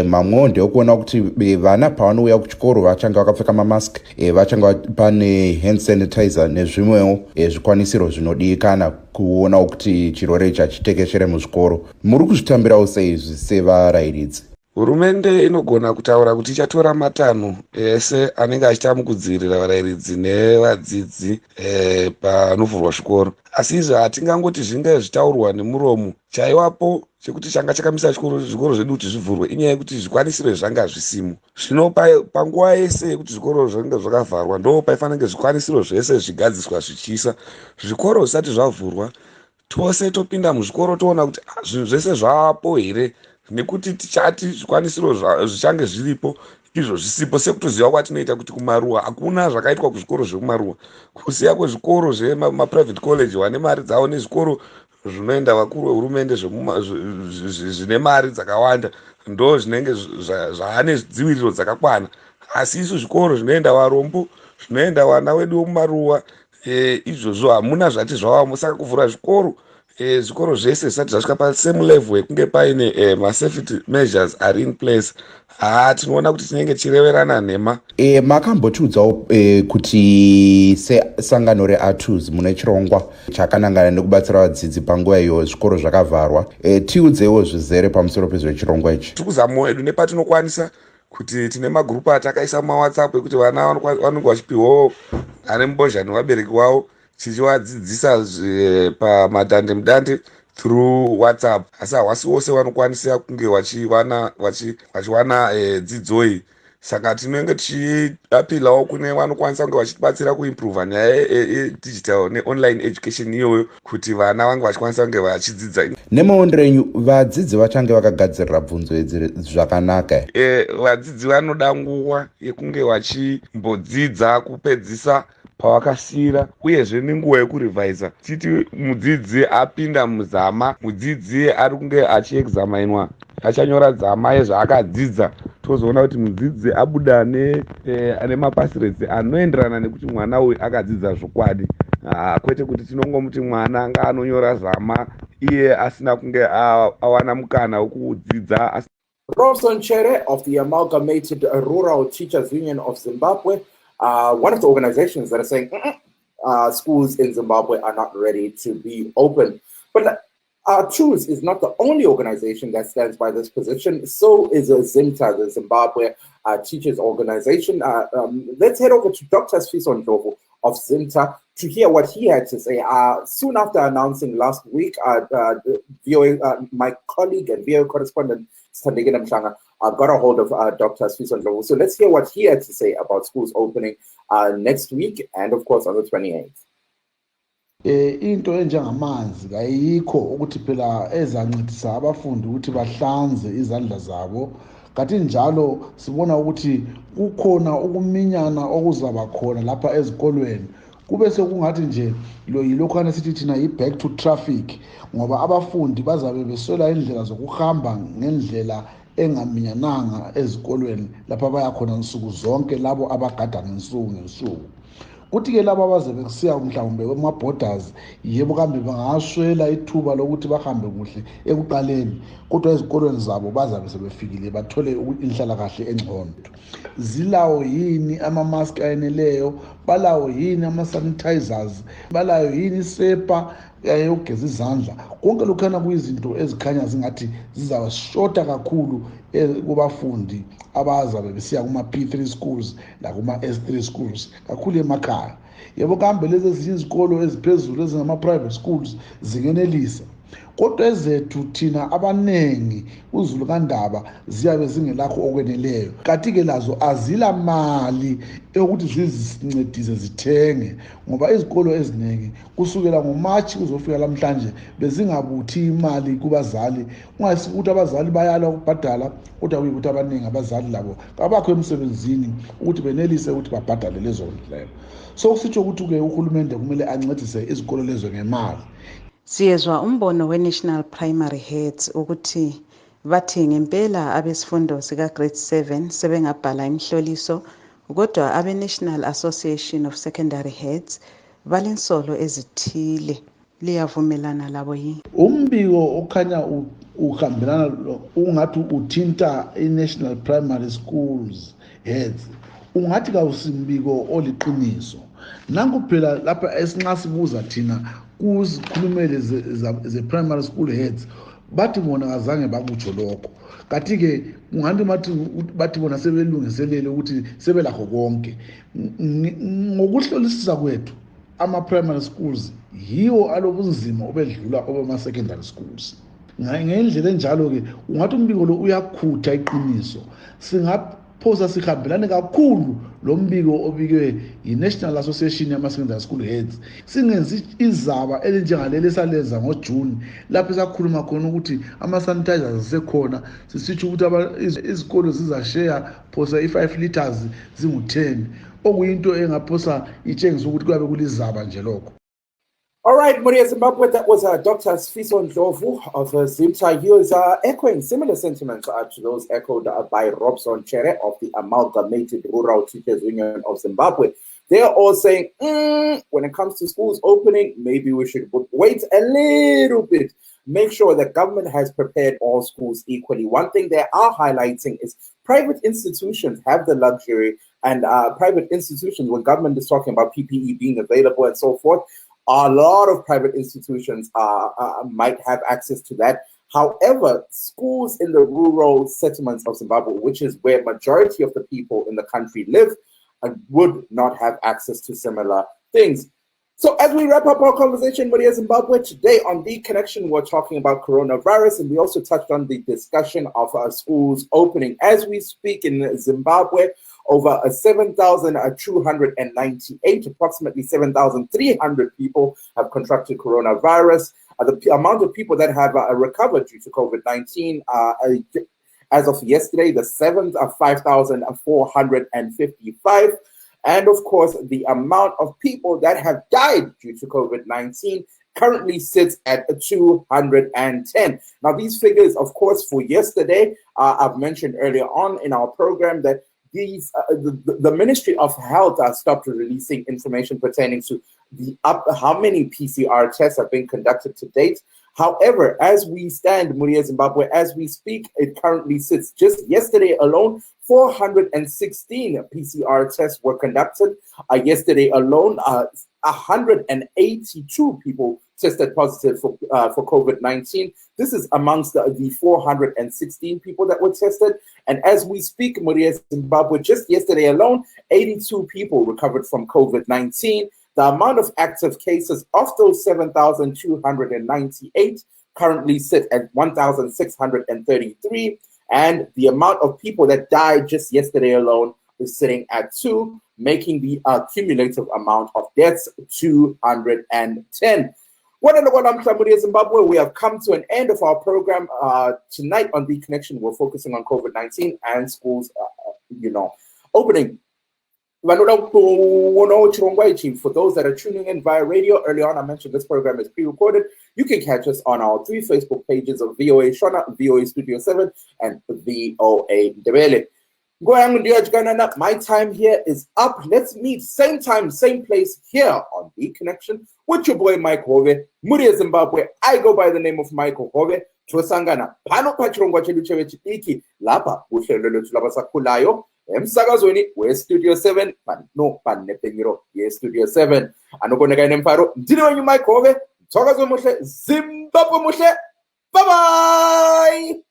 Speaker 6: Mamwewo ndeokuona kuti vana pavanouya kuchikoro vachange vakapfeka mamask, vachange pane hand sanitizer nezvimwewo zvikwanisiro zvinodikanwa kuonawo kuti chirwere ichi hachitekeshere muzvikoro. Muri kuzvitambirawo seizvi sevarayiridzi?
Speaker 10: Hurumende inogona kutaura kuti ichatora matanho ese anenge achiita mukudzivirira varayiridzi nevadzidzi panovhurwa zvikoro, asi izvi hatingangoti zvinge zvitaurwa nemuromo. Chaiwapo chekuti changa chakamisa zvikoro zvedu kuti zvivhurwe inyaya yekuti zvikwanisiro zvanga zvisimo. Zvino panguva yese yekuti zvikoro zvinenge zvakavharwa ndo paifanira zvikwanisiro zvese zvigadziswa zvichiisa. Zvikoro zvisati zvavhurwa, tose topinda muzvikoro toona kuti zvinhu zvese zvaapo here, nekuti tichati zvikwanisiro zvichange zviripo izvo zvisipo, sekutoziva kwatinoita kuti kumaruwa hakuna zvakaitwa kuzvikoro zvekumaruwa, kusiya kwezvikoro zvemaprivate college vane mari dzavo nezvikoro zvinoenda vakuru vehurumende zvine mari dzakawanda ndo zvinenge zvaane dziviriro dzakakwana. Asi isu zvikoro zvinoenda varombo, zvinoenda vana vedu mumaruwa, izvozvo hamuna zvati zvawamo. Saka kuvhura zvikoro, zvikoro zvese zvisati zvasvika pasame level yekunge paine masafety measures ari in place, tinoona kuti tinenge tichireverana nhema.
Speaker 6: Makambotiudzawo kuti sesangano reATUS mune chirongwa chakanangana nekubatsira vadzidzi panguva iyo zvikoro zvakavharwa, tiudzewo zvizere pamusoro pezvechirongwa ichi.
Speaker 10: Tiri kuzamawo edu nepatinokwanisa kuti tine magrupu atakaisa mumaWhatsApp ekuti vana vanenge vachipiwawo ane mbozha nevabereki wavo, tichivadzidzisa pamadandemutande through WhatsApp. Asi hawasi wose vanokwanisa kunge vachiwana dzidzo iyi. Saka tinenge tichiapilawo kune vanokwanisa kunge vachibatsira kuimprova nyaya yedigital neonline education iyoyo, kuti vana vange vachikwanisa kunge vachidzidza.
Speaker 6: Nemaondero enyu vadzidzi vachange vakagadzirira bvunzo idzi zvakanaka?
Speaker 10: Vadzidzi vanoda nguva yekunge vachimbodzidza kupedzisa pavakasira, uyezve nenguva yekurevhaisa. Titi mudzidzi apinda muzama, mudzidzi ari kunge achiexamainwa, achanyora zama yezvaakadzidza, tozoona kuti mudzidzi abuda ane mapasi rates anoenderana nekuti mwana uyu akadzidza zvokwadi. Kwete kuti tinongomuti mwana ngaanonyora zama iye asina kunge awana mukana wekudzidza.
Speaker 1: Robson Chere of the Amalgamated Rural Teachers Union of Zimbabwe, one of the organizations that are saying schools in Zimbabwe are not ready to be open. But ATUS is not the only organization that stands by this position. So is ZIMTA, the Zimbabwe Teachers Organization. Let's head over to Dr. Sfiso Ndlovu of ZIMTA to hear what he had to say. Soon after announcing last week, my colleague and VOA correspondent, Sandegina Mshanga, got a hold of Dr. Sfiso Ndlovu. So let's hear what he had to say about schools opening next week and, of course, on the 28th.
Speaker 11: Into enjengamanzi kayikho ukuthi phela ezancedisa abafundi ukuthi bahlanze izandla zabo. Kanti njalo sibona ukuthi kukhona ukuminyana okuzaba khona lapha ezikolweni. Kube sekungathi nje yilokhana sithi thina yi-back to traffic, ngoba abafundi bazabe beswela indlela zokuhamba ngendlela engaminyananga ezikolweni lapha bayakhona nsuku zonke labo abagada ngensuku. Kuthi-ke laba abazabe kusiya mhlawumbe kwema-borders, yebo kambe bangaswela ithuba lokuthi bahambe kuhle ekuqaleni, kodwa ezikolweni zabo bazabe sebefikile bathole inhlalakahle engcono. Zilawo yini ama-mask ayeneleyo? Balawo yini ama-sanitizers? Balayo yini isepa yokugeza izandla? Konke lokhana kuyizinto ezikhanya zingathi zizawashota kakhulu kubafundi abazabe besiya kuma-P3 schools nakuma-S3 schools, kakhulu emakhaya. Yebo kambe lezi ezinye izikolo eziphezulu ezingama-private schools zingenelisa, kodwa ezethu thina abanengi uZulu kaNdaba ziyabe zingelakho okweneleyo. Kanti-ke lazo azila mali yokuthi zizincedise zithenge, ngoba izikolo eziningi kusukela ngoMarch kuzofika lamhlanje bezingabuthi imali kubazali. Ungasi ukuthi abazali bayala ukubhadala, kodwa kuyikuthi abaningi abazali labo kabakho emsebenzini ukuthi benelise ukuthi babhadale lezo ndleko. So kusitsho ukuthi-ke uhulumende kumele ancedise izikolo lezo ngemali.
Speaker 12: Siyezwa umbono we-National Primary Heads ukuthi bathi ngempela abesifundo sika grade 7 sebengabhala imihloliso, kodwa abe-National Association of Secondary Heads balensolo ezithile. Liyavumelana labo yini?
Speaker 11: Umbiko okhanya uhambelana ungathi uthinta i-National Primary Schools Heads, ungathi kawusimbiko oliqiniso. Nangu phela lapha esinxa sibuza thina kuzikhulumele ze-primary school heads, bathi bona kazange bakutsho lokho. Kanti-ke ungathi bathi bona sebelungiselele ukuthi sebelakho konke. Ngokuhlolisisa kwethu, ama-primary schools yiwo alobunzima obedlula obama-secondary schools. Ngendlela enjalo-ke ungathi umbiko lo uyakhutha iqiniso. Singaphosa sihambelane kakhulu lo mbiko obikwe yi-National Association yama-Secondary School Heads, singenzi izaba elinjengaleli esalenza ngoJune lapho esakhuluma khona ukuthi ama-sanitizers asekhona, sisitsho ukuthi izikolo zizashare phosa i-5 liters zingu-10, okuyinto engaphosa itshengisa ukuthi kuyabe kulizaba nje lokho.
Speaker 1: All right, Muria Zimbabwe, that was Dr. Sfiso Ndlovu of ZIMTA. He was echoing similar sentiments to those echoed by Robson Chere of the Amalgamated Rural Teachers Union of Zimbabwe. they're all saying, when it comes to schools opening, maybe we should wait a little bit. Make sure that government has prepared all schools equally. One thing they are highlighting is private institutions have the luxury, and private institutions, when government is talking about PPE being available and so forth, a lot of private institutions might have access to that. However, schools in the rural settlements of Zimbabwe, which is where majority of the people in the country live, would not have access to similar things. So as we wrap up our conversation with Zimbabwe today on The Connection, we're talking about coronavirus, and we also touched on the discussion of schools opening. As we speak in Zimbabwe, over 7,298, approximately 7,300 people have contracted coronavirus. The amount of people that have recovered due to COVID-19 as of yesterday, the 7th, are 5,455. And of course, the amount of people that have died due to COVID-19 currently sits at 210. Now, these figures, of course, for yesterday, I've mentioned earlier on in our program that these the Ministry of Health stopped releasing information pertaining to how many PCR tests have been conducted to date. However, as we stand, Muria Zimbabwe, as we speak, it currently sits, just yesterday alone, 416 PCR tests were conducted. Yesterday alone, 182 people tested positive for COVID-19. This is amongst the 416 people that were tested. And as we speak, Muria Zimbabwe, just yesterday alone, 82 people recovered from COVID-19. The amount of active cases of those 7,298 currently sit at 1,633. And the amount of people that died just yesterday alone is sitting at 2, making the cumulative amount of deaths 210. Zimbabwe, we have come to an end of our program. Tonight on The Connection, we're focusing on COVID-19 and schools, opening. For those that are tuning in via radio, early on I mentioned this program is pre-recorded. You can catch us on our 3 Facebook pages of VOA Shona, VOA Studio 7, and VOA Ndebele. My time here is up. Let's meet same time, same place here on The Connection with your boy Mike Hove, Muria Zimbabwe. I go by the name of Michael Hove. Tosangana pano pachirongwa chedu chevechidiki lapa uhlelo lwethu labasakhulayo emsakazweni westudio 7 pano panepengiro yestudio 7 anokoneka nemfaro ndine wenyu Mike Hove. Mthakazo muhle, Zimbabwe muhle. Bye bye.